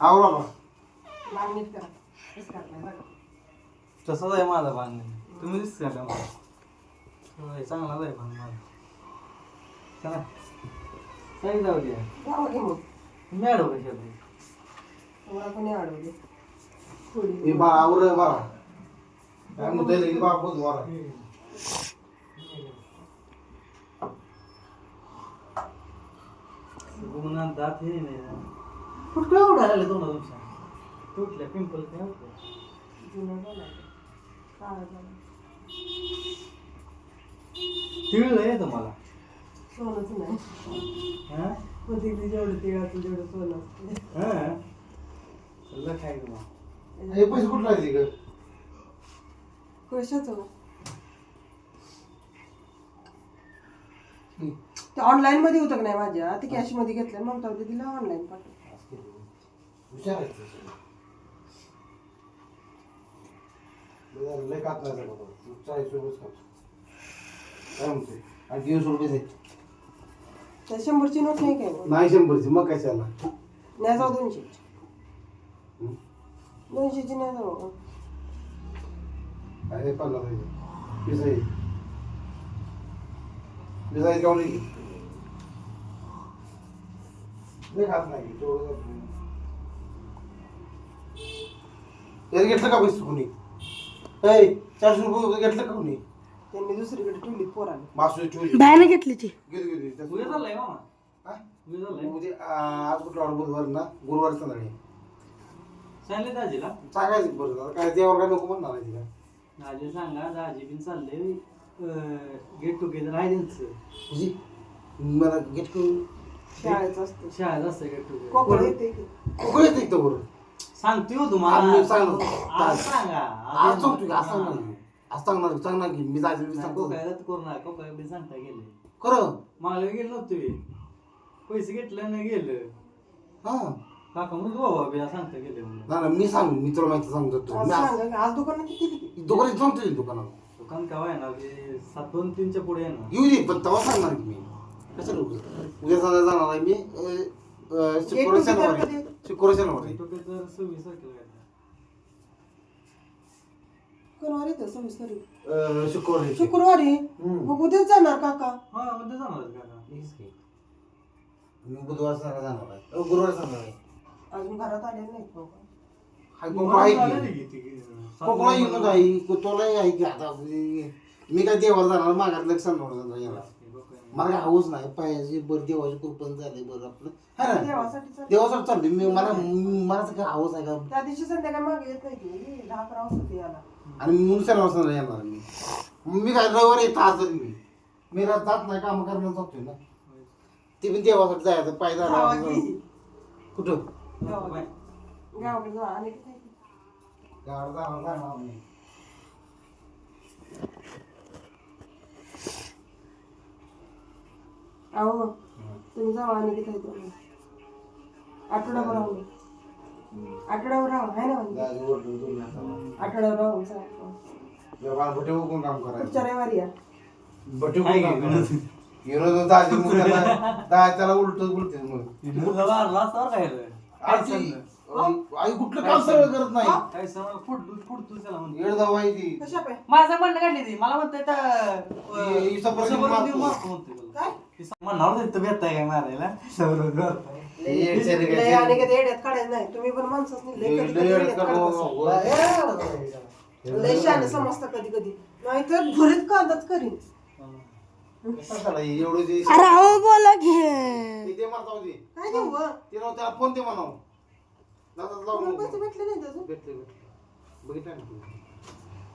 आवरा तसंच आहे माझा भांग तुम्ही दिसता का चांगलाच आहे भांग माझा चला साई जाऊ द्या तुम्ही अडव कशा आवरा बारा काय मुद्दे बाबूच वारा गुन्हा दात हे नाही कुठं उडायला लागले दोन तुमच्या तुटल्या पिंपल काय होतं तिळलं आहे तुम्हाला सोनच नाही जेवढं तिळाचं जेवढं सोनं असतं सल्ला काय तुम्हाला हे पैसे कुठला आहे ग कशाचं ते ऑनलाईन मध्ये होतं का नाही माझ्या ते कॅश मध्ये घेतलं मग तर दिला ऑनलाईन पाठव हुशार आहे लय कात नाही बाबा 40 रुपये खातो काय म्हणते आणि 200 रुपये दे त्या 100ची नोट नाही काय नाही 100ची मग काय चालला नाही जाऊ 200 200ची नाही जाऊ काय 50 रुपये बिसाई काऊन लय खात नाही यार घेतलं का पैसे कोणी 400 रुपये घेतलं का कोणी त्यांनी दुसरीकडे ठेवली पोराने मासू ठेवली बाहेर घेतली ती उद्या चाललंय मामा उद्या चाललंय आज कुठला ऑर्डर बुधवार ना गुरुवार संध्याकाळी सांगले दाजीला सांगायचं बरं काय देवावर काय नको म्हणणार आहे तिला दाजी सांगा दाजी बिन चालले गेट टुगेदर आहे त्यांचं तुझी मला गेट करून शाळेचं असतं शाळेत असतं गेट टुगेदर कोकण येते कुठे येते इथं बरं सांगते हो आज तुम्हाला मी सांगणार. आज सांगा आज सांगतो की आज सांगणार की मी जायचं मी सांगतो काय करू नका काय बिन सांगता गेले खरं मागल्या गेलं नव्हतं मी पैसे घेतलं नाही गेलं हा काका म्हणून बाबा बिया सांगता गेले म्हणून ना मी सांग मी तुला माहिती सांगतो आज सांगा का? आज दुकानात किती दुकानात सांगतो दुकानात दुकान केव्हा येणार ते 7-2-3च्या पुढे येणार येऊ दे पण तेव्हा सांगणार की मी कसं उद्या जाणार आहे मी शुक्रवार शनिवारी टुगेदर 26 तारखेला येणार कोणवारी येतं 26 तारीख शुक्रवारी शुक्रवारी मग उद्याच जाणार काका हा उद्या जाणार काका मी बुधवार जाणार आहे गुरुवार जाणार आहे अजून घरात आले नाहीत बाबा कोकळा आहे की कोकळा येऊन आई तोलाही आहे की आता मी काय देवाला जाणार मागात लक्ष येणार मला काय हवंच नाही पायाची बरं देवाची कृपण झाले बरं आपलं हा ना देवासाठी चालली मी मला काय हवंच आहे का त्या दिवशी संध्याकाळी मागे येत नाही की 10-11 वाजता ते याला आणि मुलसेला वाजता येणार मी काय रविवार येत आज मी जात नाही काम करण्यात जातोय ना ते पण देवासाठी जायचं पाय जावा झाला की. कुठं गावाकडे जा आणि काय की. गावाला जाणार नाही अहो तुम्ही जावा आणि काय तुम्ही आठवडाभर राहू आठवड्यावर राहू आहे ना म्हणजे आठवड्यावर राहू काम पुढच्या रविवारी या दाजी मग त्याला उलट बोलते मग आई कुठलं काम सरळ करत नाही येड जाऊ आहे ती कशा पाय माझं म्हणणं काढली ती मला म्हणते म्हणणार तुम्ही येताय काय मारायला लय आणि कधी येड्यात काढायचं नाही तुम्ही पण माणसाच नाही लय शहाणे समजता कधी कधी नाहीतर घरीच कांदाच करीन एवढं जे अरे हो बोला घे ते मारता होती काय देऊ व? ते नव्हतं त्याला फोन ते म्हणावं दादाच लावून तुम्हाला पैसे भेटले नाही अजून भेटले बघितलं ना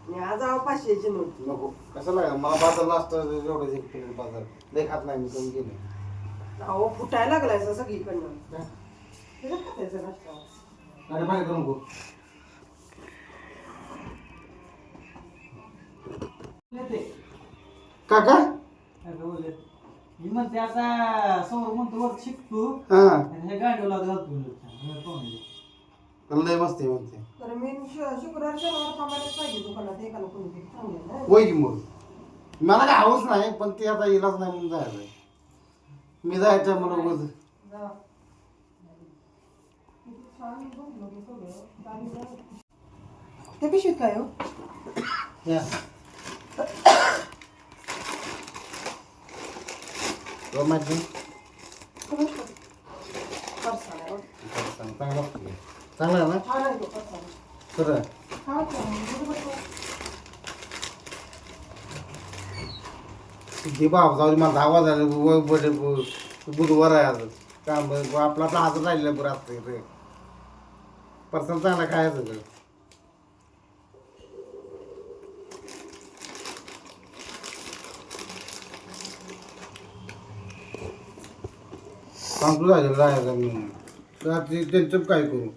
मी आज आव 500ची नोट नको कसं लागलं मला बाजार लास्ट एवढं एक प्लेट बाजार लय खात नाही मी कमी केलं अहो फुटायला लागलाय असं सगळीकडनं हे खायचं नाश्ता गाडी पाणी करू नको काका मी म्हणते आता समोर म्हणतो वर शिकतो हा आणि हे गाडीला घालतो लय मस्त आहे म्हणते तर मी शुक्रवार शनिवार थांबायलाच पाहिजे दुकानात एकाला कोणीतरी चांगलं ना होय की मग मला काय हवंच नाही पण ते आता इलाज नाही म्हणून जायचं मी जायचं मला उगाच जा. किती छान बनलं ते सगळं. गाडी जा. ते पिशवीत काय हो या माझी फरसाण चांगला चांगला आहे ना छान आहे तो फरसाण खरं हा बरोबर ते बाप जाऊ दे, मला 10 वाजले बुधवार आहे आज काम आपला आपला हात राहिलेला बरं असतं रे पर्सन चांगला खायचं का सांगतो झालेलं राहायचं मी रात्री त्यांचं काय करू